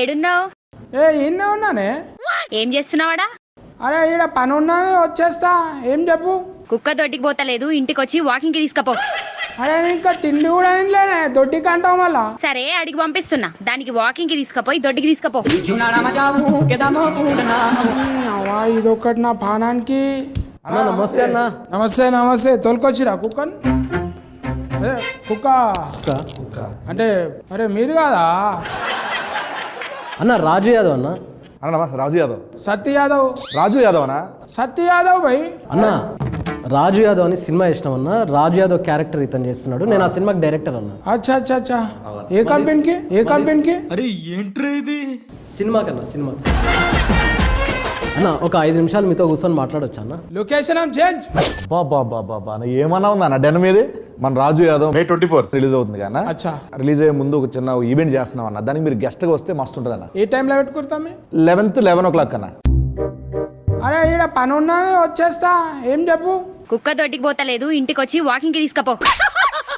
ఏడున్నావు? ఈయనే ఉన్నానే. ఏం చేస్తున్నావాడా? అరే ఈడ పని ఉన్నది, వచ్చేస్తా. ఏం చెప్పు? కుక్క దొడ్డికి పోతలేదు, ఇంటికి వచ్చి వాకింగ్ కి తీసుకపో. అరే ఇంకా తిండి కూడా ఇంట్లోనే, దొడ్డికి అంటావు మళ్ళా. సరే అడిగి పంపిస్తున్నా, దానికి వాకింగ్ కి తీసుకపోయి దొడ్డికి తీసుకపో. ఇదొకటి నా పానానికి. అన్న నమస్తే అన్న. నమస్తే నమస్తే. తోలుకొచ్చిరా కుక్కను? అదే కుక్క అంటే అరే మీరు కాదా అన్న? రాజు యాదవ్ అన్న. అన్న రాజు యాదవ్. సత్య యాదవ్. రాజు యాదవ్ అన్నా? సత్య యాదవ్ భయ్. అన్న రాజు యాదవ్ అని సినిమా ఇష్టం అన్న. రాజు యాదవ్ క్యారెక్టర్ ఇతను చేస్తున్నాడు. నేను ఆ సినిమాకి డైరెక్టర్ అన్న. అచ్చా అచ్చా అచ్చా. ఏ కంపెనీకి? ఏ కంపెనీకి? అరే ఏంట్రా ఇది? సినిమా అన్న ఒక 5 నిమిషాలు మీతో కూర్చొని మాట్లాడొచ్చా అన్న? Location change. బాబా ఏమన్నా ఉందా అన్న డెన్ మీది? మన రాజు యాదవ్ May 24 రిలీజ్ అవుతుంది కదా. అచ్చా. రిలీజ్ అయ్యే ముందు ఒక చిన్న ఈవెంట్ చేస్తున్నాం అన్న. దానికి మీరు గెస్ట్ గా వస్తే మస్తు ఉంటుంది అన్న. ఏ టైంలో పెట్టుకుంటామే? 11 o'clock అన్న. అరే ఈడ పని ఉన్నది, వచ్చేస్తా. ఏం చెప్పు? కుక్క దొడ్డికి పోతలేదు, ఇంటికి వచ్చి వాకింగ్ కి తీసుకపో.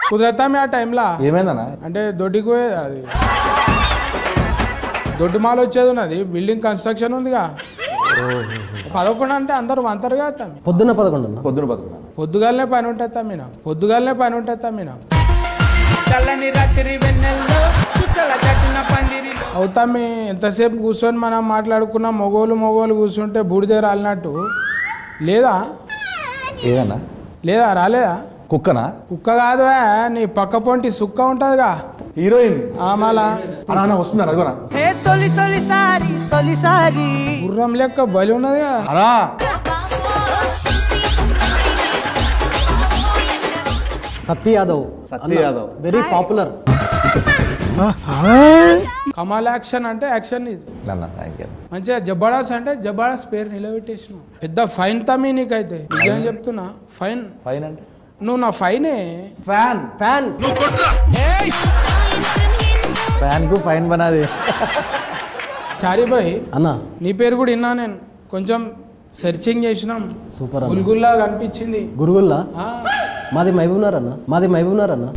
కుదరతామే ఆ టైంలో? ఏమైందన్న? అంటే దొడ్డికి పోయేది అది, దొడ్డి మాల వచ్చేది ఉన్నది. బిల్డింగ్ కన్స్ట్రక్షన్ ఉందిగా. 11 అంటే అందరూ అంతరుగా అవుతాం. పొద్దున్న 11 అన్న. పొద్దుగాలనే పని ఉంటుంది తమ్మిన, అవుతామి. ఎంతసేపు కూర్చొని మనం మాట్లాడుకున్న మొగోలు కూర్చుంటే బూడిద రాలినట్టు. లేదా ఏదన్నా? లేదా రాలేదా? కుక్కనా? కుక్క కాదు, నీ పక్క పొంటి సుక్క ఉంటదిగా, హీరోయిన్. మళ్ళా వస్తుంది అడుగునా? గుర్రం లెక్క బలి ఉన్నది కదా. అనా సత్య యాదవ్ వెరీ పాపులర్. కమాల్ యాక్షన్ అంటే యాక్షన్ ఇది. మంచిగా జబర్దస్త్ అంటే జబర్దస్త్ పేరు నిలబెట్టేసిన. పెద్ద ఫైన్ తమ్మి నీకైతే, నిజం చెప్తున్నా. ఫైన్ అంటే నువ్వు నా ఫైనే. ఫ్యాన్ కు ఫైన్ బనాది. చారిబాయ్ అన్న నీ పేరు కూడా విన్నా నేను. కొంచెం సెర్చింగ్ చేసినాం. సూపర్ గుల్గుల్లా కనిపించింది. గురుగుల్లా? మాది మహబూబ్నగర్ అన్న.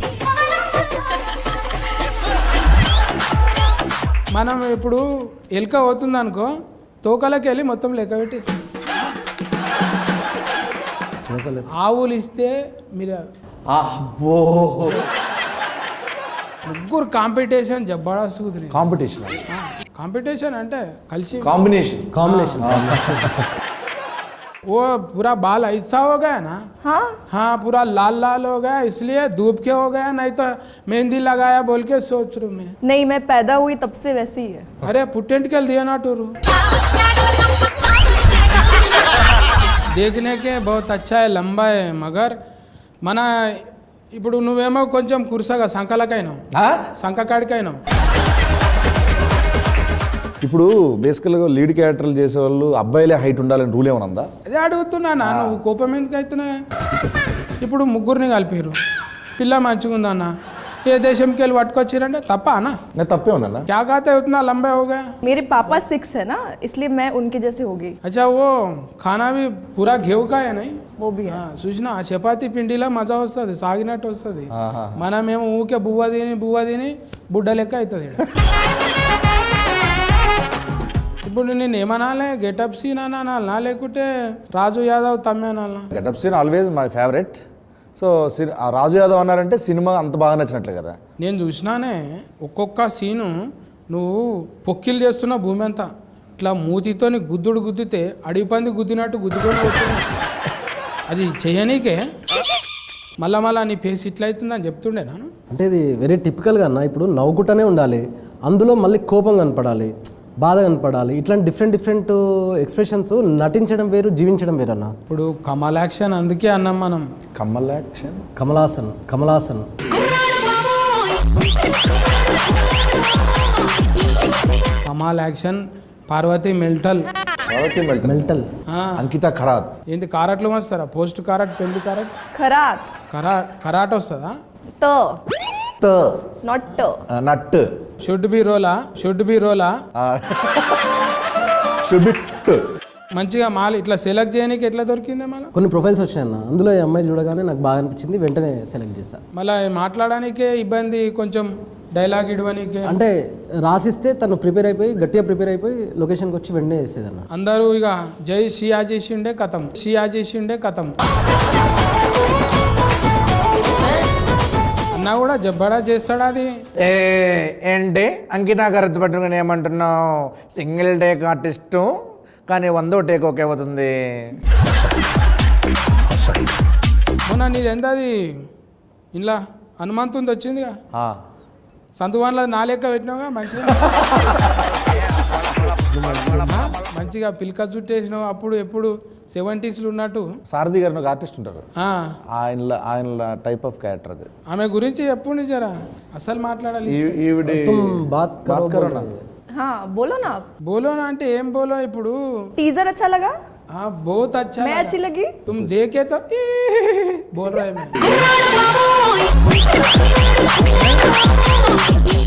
మనం ఇప్పుడు ఎలుక అవుతుంది అనుకో, తోకలకి వెళ్ళి మొత్తం లెక్క పెట్టేస్తాం. ఆవులు ఇస్తే మీరు ముగ్గురు కాంపిటీషన్ జబర్దస్త్ కుదిరి. కాంపిటీషన్ అంటే కలిసి కాంబినేషన్ वो पूरा बाल ऐसा हो गया ना। हाँ पूरा लाल हो गया, इसलिए धूप के हो गया, नहीं तो मेहंदी लगाया बोल के सोच रू मैं। नहीं, मैं पैदा हुई तब से वैसी ही है। अरे पुटेंट के दिया ना टूरू। देखने के बहुत अच्छा है, लंबा है, मगर मना ఇప్పుడు నువ్వేమో కొంచెం కుర్సగా సంకలకైనావు, సంకకాడికైనావు. ఇప్పుడు బేసికల్గా లీడ్ క్యారెక్టర్లు చేసేవాళ్ళు అబ్బాయిలే హైట్ ఉండాలని రూల్ ఏమైనా ఉందా? అదే అడుగుతున్నా. నువ్వు కోపం ఎందుకు అవుతున్నా? ఇప్పుడు ముగ్గురిని కలిపారు, పిల్ల మంచిగా ఉందన్న, ఏ దేశంకి వెళ్ళి పట్టుకొచ్చారంటే తప్ప అన్న? తప్పే ఉందన్న. क्या कहते हैं उतना लंबा हो गया? मेरे पापा 6 है ना, इसलिए मैं उनके जैसे हो गई। अच्छा वो खाना भी पूरा घेव का है नहीं? वो भी है. చూసినా ఆ చపాతీ పిండిలో మజా వస్తుంది, సాగినట్టు వస్తుంది. మనమేమో ఊకే బువ్వ తిని బుడ్డ లెక్క అవుతుంది. ఇప్పుడు నేను ఏమనాలే, గెటప్ సీన్ అనాలనా లేకుంటే రాజు యాదవ్ తమ్మే అనాలనా? Getup Seenu always my favourite. So Raju Yadav అన్నారంటే సినిమా అంత బాగా నచ్చినట్లే కదా. నేను చూసినానే ఒక్కొక్క సీను నువ్వు పొక్కిలు చేస్తున్న భూమి అంతా ఇట్లా మూతితోని గుద్దితే అడవి పంది గుద్దినట్టు గుద్దుకొని పోతున్నా. అది చేయనీకే మళ్ళా నీ ఫేస్ ఇట్లా అవుతుందని చెప్తుండే నాను. అంటే ఇది వెరీ టిపికల్గా అన్న. ఇప్పుడు నవ్వుకుంటూనే ఉండాలి, అందులో మళ్ళీ కోపం కనపడాలి, బాధ కనపడాలి. ఇట్లాంటి డిఫరెంట్ ఎక్స్ప్రెషన్స్ నటించడం వేరు, జీవించడం వేరు అన్న. ఇప్పుడు కమల్ యాక్షన్ అందుకే అన్నాం మనం. కమలాసన్ కమాల్ యాక్షన్. పార్వతి మెల్టల్. అంకిత ఖరాత్. ఏంటి కారట్లు వస్తారా? పోస్ట్ కారట్, పెళ్లి కారట్, కరాట్ వస్తుందా? నట్ షుడ్ బి రోలా. మంచిగా మాల్ ఇట్లా సెలెక్ట్ చేయడానికి ఎట్లా దొరికిందే? మళ్ళీ కొన్ని ప్రొఫైల్స్ వచ్చాయన్న, అందులో ఈ అమ్మాయి చూడగానే నాకు బాగా అనిపించింది, వెంటనే సెలెక్ట్ చేశాను. మళ్ళీ మాట్లాడడానికే ఇబ్బంది, కొంచెం డైలాగ్ ఇడవనీకే అంటే రాసిస్తే తను ప్రిపేర్ అయిపోయి గట్టిగా ప్రిపేర్ అయిపోయి లొకేషన్కి వచ్చి వెంటనే వేసేదన్న. అందరూ ఇక జై షియా చేసిండే కథం, షియా చేసిండే కథం. అన్నా కూడా జబ్బడా చేస్తాడా అది. ఏంటి అంకిత కరెక్ట్ పట్టుకుని ఏమంటున్నావు? సింగిల్ టేక్ ఆర్టిస్టు కానీ 100వ టేక్ ఓకే అవుతుంది. మొన్న నీది ఎంత అది ఇంట్లో హనుమంతుంది వచ్చిందిగా, ఆ, సంతువాన్లో నా లెక్క పెట్టినావుగా మంచిగా. మంచిగా పిల్క చుట్టేసినావు. అప్పుడు ఎప్పుడు 70s ఉన్నట్టు. సారథి గారు ఒక ఆర్టిస్ట్ ఉంటారు, ఆ, ఆయన టైప్ ఆఫ్ క్యారెక్టర్ అది. ఆమె గురించి ఎప్పుడు నిజరా అసలు మాట్లాడాలి. ఈవిడి తుమ్ బాత్ కరో కరో నా. हाँ बोलो ना आप. బోలోనా అంటే ఏం బోలో ఇప్పుడు. टीजर अच्छा लगा? बहुत अच्छा मैं लगा। अच्छी लगी? तुम देखे तो बोल रहे मैं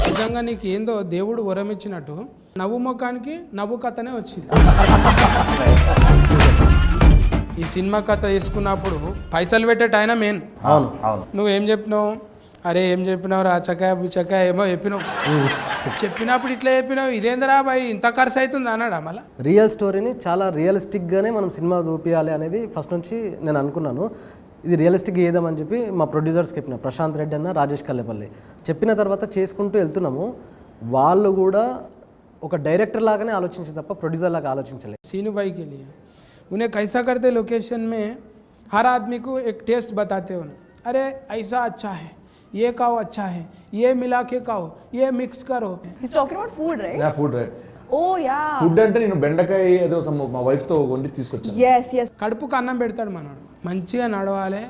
నిజంగా నీకు ఏందో దేవుడు వరం ఇచ్చినట్టు నవ్వు ముఖానికి నవ్వు కథనే వచ్చింది. ఈ సినిమా కథ తీసుకున్నప్పుడు పైసలు పెట్టేట ఆయన మెయిన్. అవును అవును. నువ్వేం చెప్పినావు? అరే ఏం చెప్పినావు రా చకాయ బుచ్చకాయ ఏమో చెప్పినావు. చెప్పినప్పుడు ఇట్లా చెప్పినావు, ఇదేందరా బాయ్ ఇంత ఖర్చు అవుతుంది అన్నాడా మళ్ళా? రియల్ స్టోరీని చాలా రియలిస్టిక్గానే మనం సినిమా చూపించాలి అనేది ఫస్ట్ నుంచి నేను అనుకున్నాను. ఇది రియలిస్టిక్ చేద్దామని చెప్పి మా ప్రొడ్యూసర్స్కి చెప్పిన, ప్రశాంత్ రెడ్డి అన్న, రాజేష్ కల్లేపల్లి చెప్పిన తర్వాత చేసుకుంటూ వెళ్తున్నాము. వాళ్ళు కూడా ఒక డైరెక్టర్ లాగానే ఆలోచించి తప్ప ప్రొడ్యూసర్ లాగా ఆలోచించలేదు. सीनू भाई के लिए उन्हें कैसा करते लोकेशन में हर आदमी को एक टेस्ट बताते हो ना, अरे ऐसा अच्छा है, ये खाओ अच्छा है, ये मिला के खाओ, ये मिक्स करो. He's talking about food, right? Food Oh yeah. Food అంటే నేను బెండకాయ ఏదో మా వైఫ్తో వండి తీసుకొచ్చాను. Yes yes. కడుపుకు అన్నం పెడతాడు మనోడు. మంచిగా నడవాలి,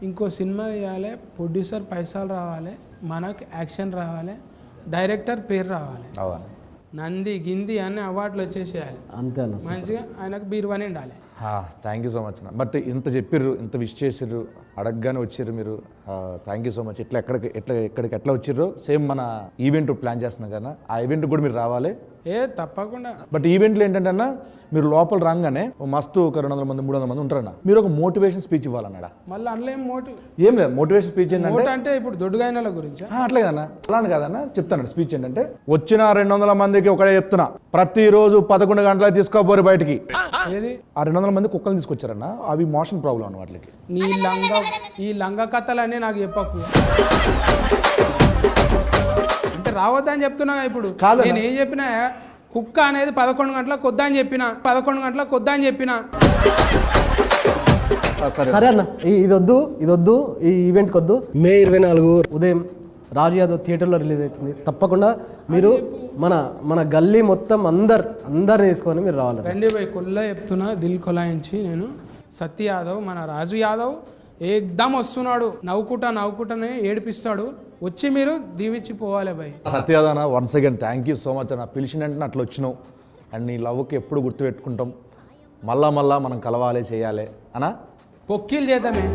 ఇంకో సినిమా తీయాలి, ప్రొడ్యూసర్ పైసలు రావాలి, మనకు యాక్షన్ రావాలి, డైరెక్టర్ పేరు రావాలి, అవును. నంది గింది అన్ని అవార్డులు వచ్చేసేయాలి. అంతే అన్న. మంచిగా ఆయనకు బీరువాని ఉండాలి. థ్యాంక్ యూ సో మచ్ అన్న. బట్ ఇంత చెప్పిర్రు, ఇంత విష్ చేసిర్రు, అడగగానే వచ్చిర్రు మీరు. Thank you so much. ఎక్కడికి ఎట్లా వచ్చిర్రు సేమ్ మన ఈవెంట్ ప్లాన్ చేస్తున్నాం కదా, ఆ ఈవెంట్ కూడా మీరు రావాలి. తప్పకుండా. బట్ ఈవెంట్లు ఏంటంటే అన్న, మీరు లోపల రాగానే మస్తు ఒక 200 మంది 300 మంది ఉంటారన్న, మీరు ఒక మోటివేషన్ స్పీచ్ ఇవ్వాలన్నాడా. మళ్ళీ అందులో ఏం మోటివ్ ఏం లేదు, మోటివేషన్ స్పీచ్ ఏంటంటే అంటే ఇప్పుడు దొడ్డుగాయనల గురించి అట్లే కదన్నా, అలానే కాదన్నా చెప్తాను. స్పీచ్ ఏంటంటే, వచ్చిన 200 మందికి ఒకటే చెప్తున్నా, ప్రతిరోజు 11 గంటలకు తీసుకోపోరు బయటికి. ఏది ఆ 200 మంది కుక్కలు తీసుకొచ్చారన్న, అవి మోషన్ ప్రాబ్లం అన్న వాటికి. ఈ లంగ కథలన్నీ నాకు చెప్పకు. అంటే రావద్దని చెప్తున్నా ఇప్పుడు. కాదన్నా. నేను ఏం చెప్పినా, కుక్క అనేది 11 గంటలకు కొద్దని చెప్పిన, 11 గంటలకు కొద్దని చెప్పిన. సరే అన్న, ఇది వద్దు, ఈ ఈవెంట్కి వద్దు. మే 24 ఉదయం రాజు యాదవ్ థియేటర్లో రిలీజ్ అవుతుంది. తప్పకుండా మీరు మన గల్లీ మొత్తం అందరిని తీసుకొని మీరు రావాలి. రండి పోయి కొల్ల చెప్తున్నా, దిల్ కొలాయించి నేను. సత్య యాదవ్, మన రాజు యాదవ్ ఏకదమ్ వస్తున్నాడు, నవ్వుకుంటానే ఏడిపిస్తాడు. వచ్చి మీరు దీవించి పోవాలి భయ్. సత్యాదన once again thank you so much అన్న. పిలిచినంటే అట్లా వచ్చినావు, అండ్ నీ లవ్కి ఎప్పుడు గుర్తుపెట్టుకుంటాం. మళ్ళా మనం కలవాలి, చేయాలి అన్నా. పొక్కిలు చేద్దామే.